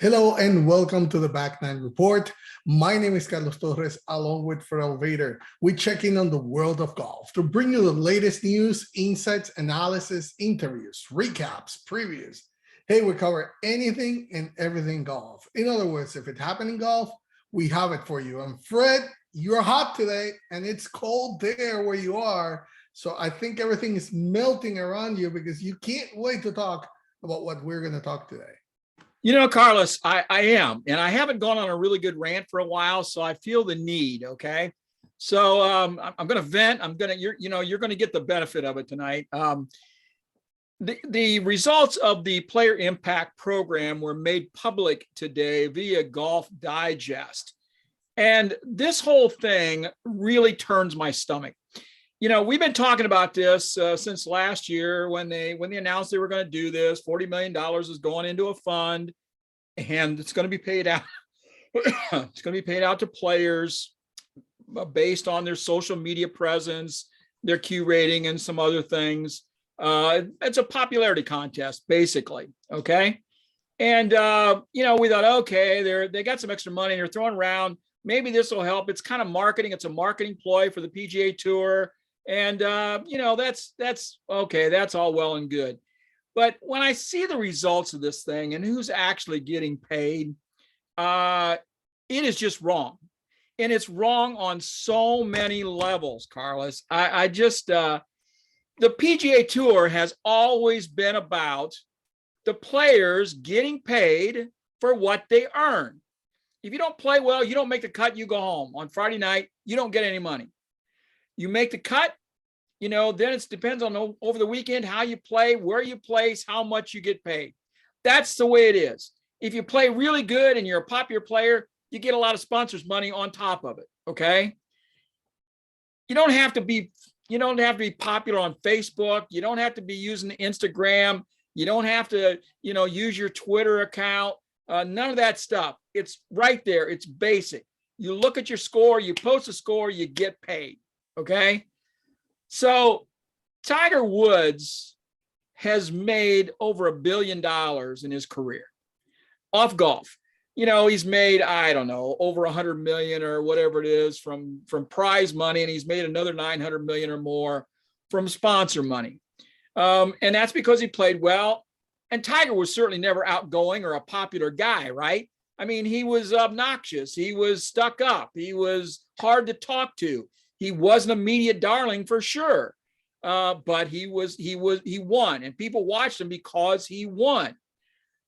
Hello and welcome to the Back Nine Report. My name is Carlos Torres, along with Altvater. We check in on the world of golf to bring you the latest news, insights, analysis, interviews, recaps, previews. Hey, we cover anything and everything golf. In other words, if it happened in golf, we have it for you. And Fred, you're hot today and it's cold there where you are. So I think everything is melting around you because you can't wait to talk about what we're going to talk today. Carlos, I am, and I haven't gone on a really good rant for a while, so I feel the need. Okay, so I'm going to vent. You're going to get the benefit of it tonight. The results of the Player Impact Program were made public today via Golf Digest, and this whole thing really turns my stomach. We've been talking about this since last year when they announced they were going to do this. $40 million is going into a fund, and it's going to be paid out. It's going to be paid out to players based on their social media presence, their Q rating, and some other things. It's a popularity contest, basically. Okay, and we thought, okay, they got some extra money they're throwing around. Maybe this will help. It's kind of marketing. It's a marketing ploy for the PGA Tour. And, that's okay. That's all well and good. But when I see the results of this thing and who's actually getting paid, it is just wrong. And it's wrong on so many levels, Carlos. The PGA Tour has always been about the players getting paid for what they earn. If you don't play well, you don't make the cut, you go home. On Friday night, you don't get any money. You make the cut, then it depends on over the weekend, how you play, where you place, how much you get paid. That's the way it is. If you play really good and you're a popular player, you get a lot of sponsors money on top of it. Okay. You don't have to be popular on Facebook. You don't have to be using Instagram. You don't have to, use your Twitter account. None of that stuff. It's right there. It's basic. You look at your score, you post a score, you get paid. Okay. So Tiger Woods has made over $1 billion in his career off golf. He's made, I don't know, over 100 million or whatever it is from prize money. And he's made another 900 million or more from sponsor money. And that's because he played well. And Tiger was certainly never outgoing or a popular guy, right? I mean, he was obnoxious. He was stuck up. He was hard to talk to. He wasn't a media darling for sure, but he won, and people watched him because he won.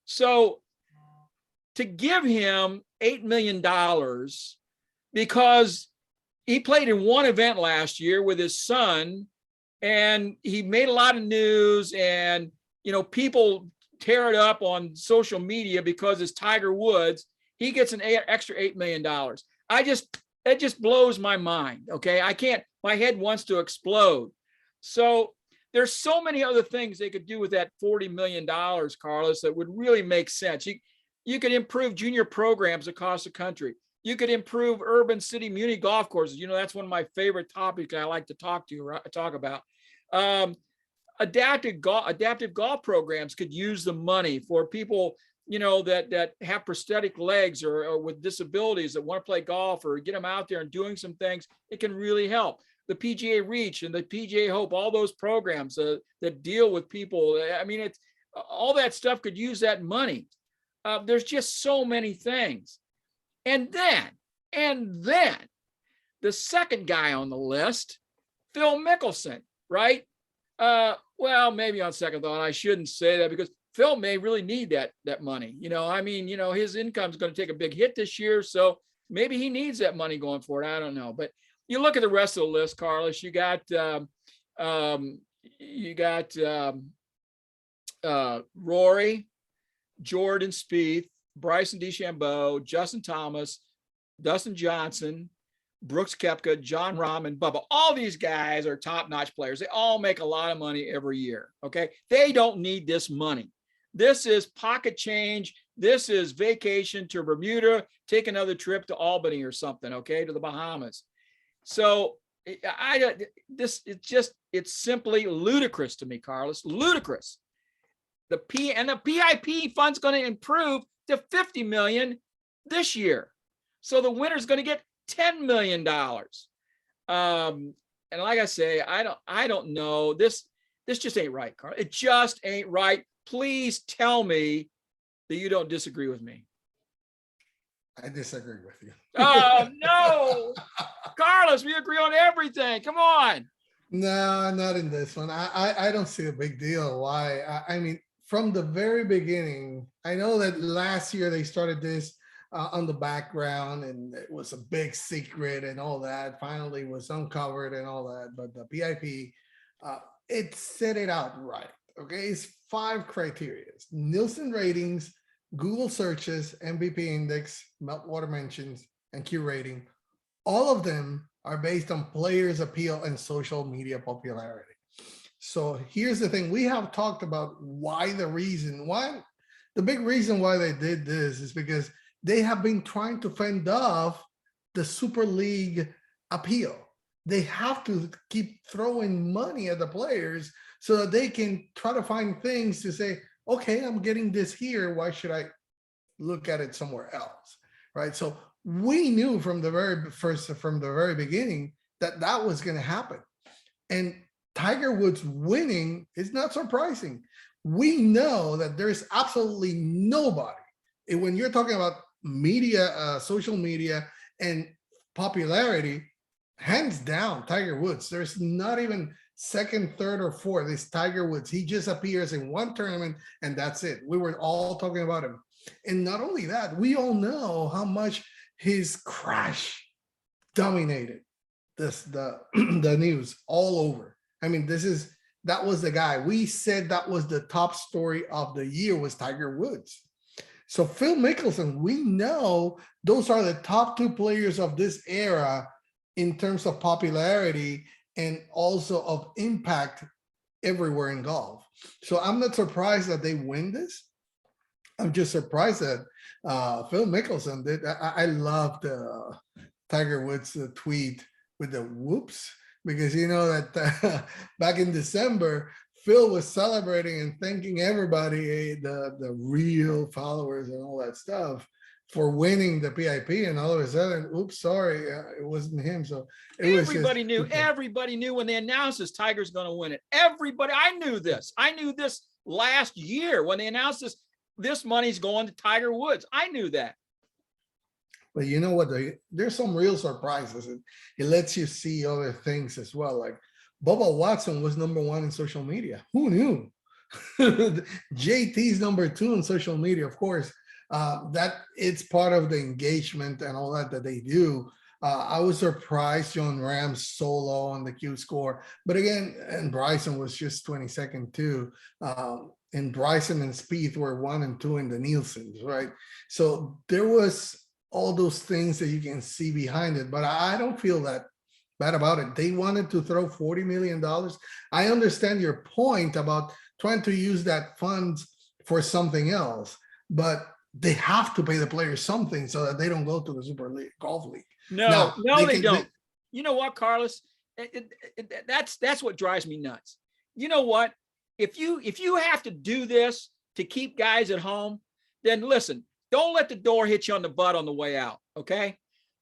So to give him $8 million because he played in one event last year with his son, and he made a lot of news, and people tear it up on social media because it's Tiger Woods. He gets an extra $8 million. That just blows my mind. Okay. My head wants to explode. So there's so many other things they could do with that $40 million, Carlos, that would really make sense. You could improve junior programs across the country. You could improve urban city community golf courses. That's one of my favorite topics I like to talk about. Adaptive golf programs could use the money for people that have prosthetic legs or with disabilities that want to play golf, or get them out there and doing some things. It can really help. The PGA Reach and the PGA Hope, all those programs that deal with people. I mean, it's all that stuff could use that money. There's just so many things. And then the second guy on the list, Phil Mickelson, right? Well, maybe on second thought, I shouldn't say that because Phil may really need that money. His income is going to take a big hit this year, so maybe he needs that money going forward. I don't know, but you look at the rest of the list, Carlos. You got Rory, Jordan Spieth, Bryson DeChambeau, Justin Thomas, Dustin Johnson, Brooks Koepka, John Rahm, and Bubba. All these guys are top-notch players. They all make a lot of money every year. Okay, they don't need this money. This is pocket change. This is vacation to Bermuda, take another trip to Albany or something, okay, to the Bahamas. So it's simply ludicrous to me, Carlos, ludicrous. The PIP fund's going to improve to 50 million this year. So the winner's going to get $10 million. And like I say, I don't know. This just ain't right, Carl. It just ain't right. Please tell me that you don't disagree with me. I disagree with you. Oh, no. Carlos, we agree on everything. Come on. No, not in this one. I don't see a big deal. Why? I mean, from the very beginning, I know that last year they started this on the background and it was a big secret and all that. Finally was uncovered and all that. But the PIP, it set it out right. Okay, it's 5 criteria: Nielsen ratings, Google searches, MVP index, meltwater mentions, and Q rating. All of them are based on players' appeal and social media popularity. So here's the thing. We have talked about the big reason why they did this is because they have been trying to fend off the Super League appeal. They have to keep throwing money at the players so that they can try to find things to say, okay, I'm getting this here. Why should I look at it somewhere else? Right. So we knew from the very beginning that that was going to happen. And Tiger Woods winning is not surprising. We know that there's absolutely nobody. And when you're talking about media, social media, and popularity, hands down, Tiger Woods. There's not even second, third, or fourth. It's Tiger Woods. He just appears in one tournament, and that's it. We were all talking about him. And not only that, we all know how much his crash dominated the news all over. I mean, that was the guy. We said that was the top story of the year was Tiger Woods. So Phil Mickelson, we know those are the top 2 players of this era in terms of popularity and also of impact everywhere in golf. So I'm not surprised that they win this. I'm just surprised that Phil Mickelson did. I loved Tiger Woods' tweet with the whoops, because you know that back in December, Phil was celebrating and thanking everybody, the real followers and all that stuff, for winning the PIP, and all of a sudden, oops, sorry, it wasn't him. So everybody knew when they announced this, Tiger's going to win it. Everybody, I knew this last year when they announced this money's going to Tiger Woods. I knew that. But you know what? There's some real surprises. It lets you see other things as well. Like Bubba Watson was #1 in social media. Who knew? JT's #2 in social media, of course. That it's part of the engagement and all that they do. I was surprised John Ram's solo on the Q score, but again, and Bryson was just 22nd too. And Bryson and Spieth were 1 and 2 in the Nielsen's, right? So there was all those things that you can see behind it, but I don't feel that bad about it. They wanted to throw $40 million. I understand your point about trying to use that funds for something else, but they have to pay the players something so that they don't go to the Super League Golf League. No, they don't. You know what, Carlos? That's what drives me nuts. You know what? If you have to do this to keep guys at home, then listen, don't let the door hit you on the butt on the way out. Okay.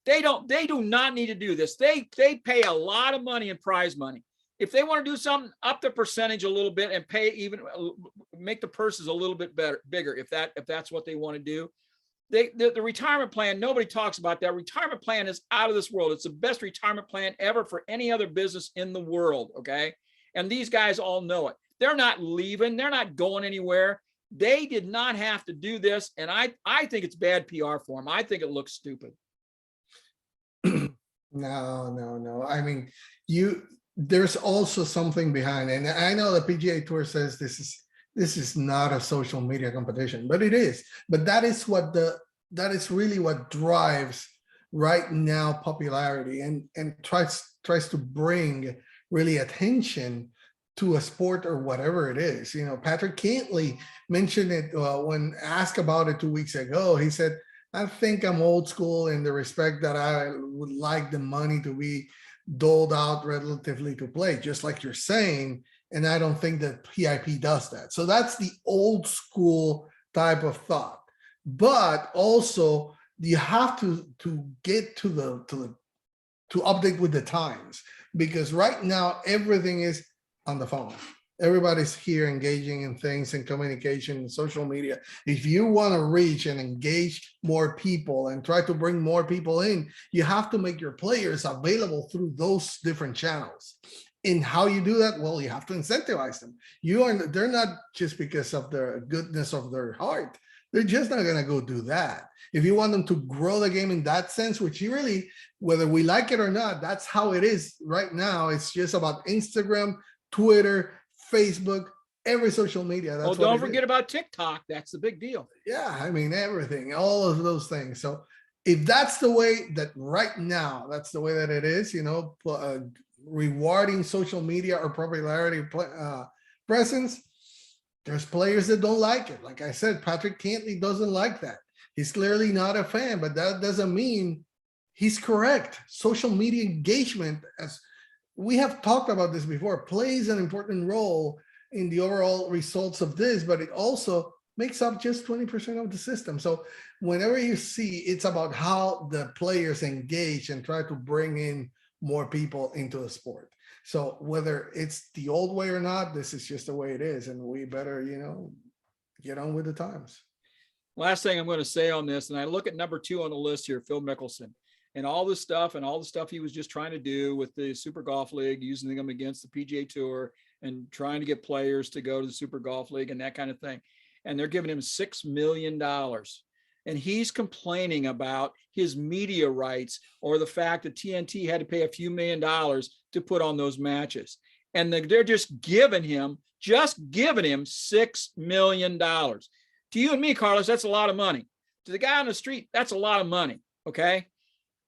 They do not need to do this. They pay a lot of money in prize money. If they want to do something, up the percentage a little bit and make the purses a little bit bigger. If that's what they want to do. The retirement plan, nobody talks about that. Retirement plan is out of this world. It's the best retirement plan ever for any other business in the world. Okay. And these guys all know it. They're not leaving. They're not going anywhere. They did not have to do this. And I think it's bad PR for them. I think it looks stupid. No. I mean, there's also something behind it. And I know the PGA Tour says this is not a social media competition, but it is. But that is really what drives right now popularity and tries to bring really attention to a sport or whatever it is. You know, Patrick Cantley mentioned it when asked about it 2 weeks ago. He said, I think I'm old school in the respect that I would like the money to be doled out relatively to play, just like you're saying. And I don't think that PIP does that. So that's the old school type of thought. But also you have to get to update with the times, because right now everything is on the phone. Everybody's here engaging in things and communication and social media. If you want to reach and engage more people and try to bring more people in, you have to make your players available through those different channels. And how you do that? Well, you have to incentivize them. They're not just because of the goodness of their heart. They're just not going to go do that. If you want them to grow the game in that sense, which you really, whether we like it or not, that's how it is right now. It's just about Instagram, Twitter, Facebook, every social media. That's don't forget about TikTok. That's the big deal. Yeah, I mean, everything, all of those things. So if that's the way that right now, that's the way that it is, you know, rewarding social media or popularity presence, there's players that don't like it. Like I said, Patrick Cantlay doesn't like that. He's clearly not a fan, but that doesn't mean he's correct. Social media engagement, as we have talked about this before, plays an important role in the overall results of this, but it also makes up just 20% of the system. So whenever you see, it's about how the players engage and try to bring in more people into the sport. So whether it's the old way or not, this is just the way it is. And we better, you know, get on with the times. Last thing I'm going to say on this, and I look at number 2 on the list here, Phil Mickelson, and all the stuff he was just trying to do with the Super Golf League, using them against the PGA Tour and trying to get players to go to the Super Golf League and that kind of thing. And they're giving him $6 million. And he's complaining about his media rights or the fact that TNT had to pay a few $1,000,000 to put on those matches. And they're just giving him $6 million. To you and me, Carlos, that's a lot of money. To the guy on the street, that's a lot of money. Okay.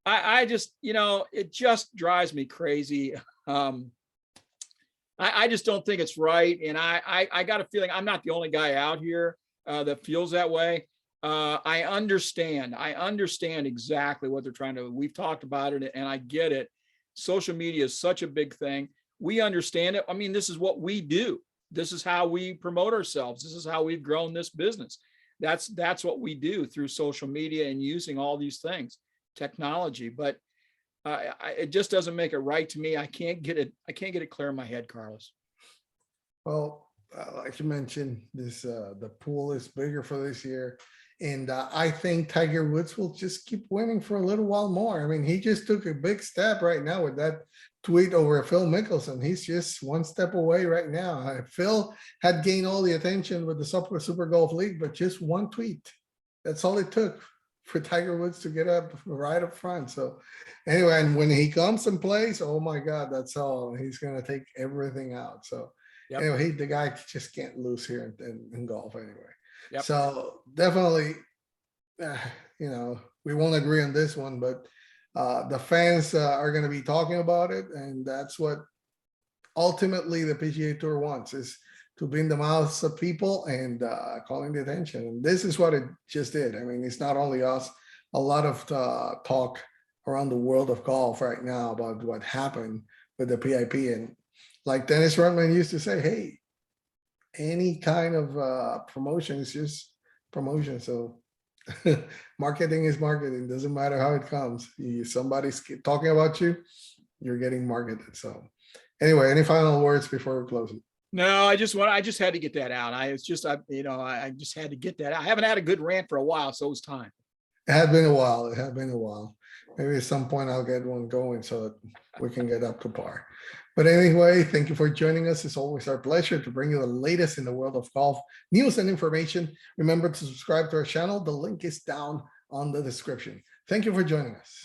I just, you know, it just drives me crazy. I just don't think it's right. And I got a feeling I'm not the only guy out here that feels that way. I understand exactly what they're trying to, we've talked about it and I get it. Social media is such a big thing. We understand it. I mean, this is what we do. This is how we promote ourselves. This is how we've grown this business. That's what we do through social media and using all these things, technology. But it just doesn't make it right to me. I can't get it clear in my head, Carlos. Well, like you mentioned, this the pool is bigger for this year. And I think Tiger Woods will just keep winning for a little while more. I mean, he just took a big step right now with that tweet over Phil Mickelson. He's just one step away right now. Phil had gained all the attention with the Super Golf League, but just one tweet. That's all it took for Tiger Woods to get up right up front. So anyway, and when he comes and plays, oh my God, that's all. He's going to take everything out. So anyway, the guy just can't lose here in golf anyway. Yep. So definitely, you know, we won't agree on this one, but the fans are going to be talking about it. And that's what ultimately the PGA Tour wants, is to be in the mouths of people and calling the attention. And this is what it just did. I mean, it's not only us, a lot of talk around the world of golf right now about what happened with the PIP. And like Dennis Rodman used to say, hey, any kind of promotion is just promotion. So marketing is marketing. Doesn't matter how it comes. Somebody's talking about you, you're getting marketed. So anyway, any final words before we close it? No, I just had to get that out. I just had to get that out. I haven't had a good rant for a while, so it was time. It had been a while. Maybe at some point I'll get one going so that we can get up to par. But anyway, thank you for joining us. It's always our pleasure to bring you the latest in the world of golf news and information. Remember to subscribe to our channel. The link is down on the description. Thank you for joining us.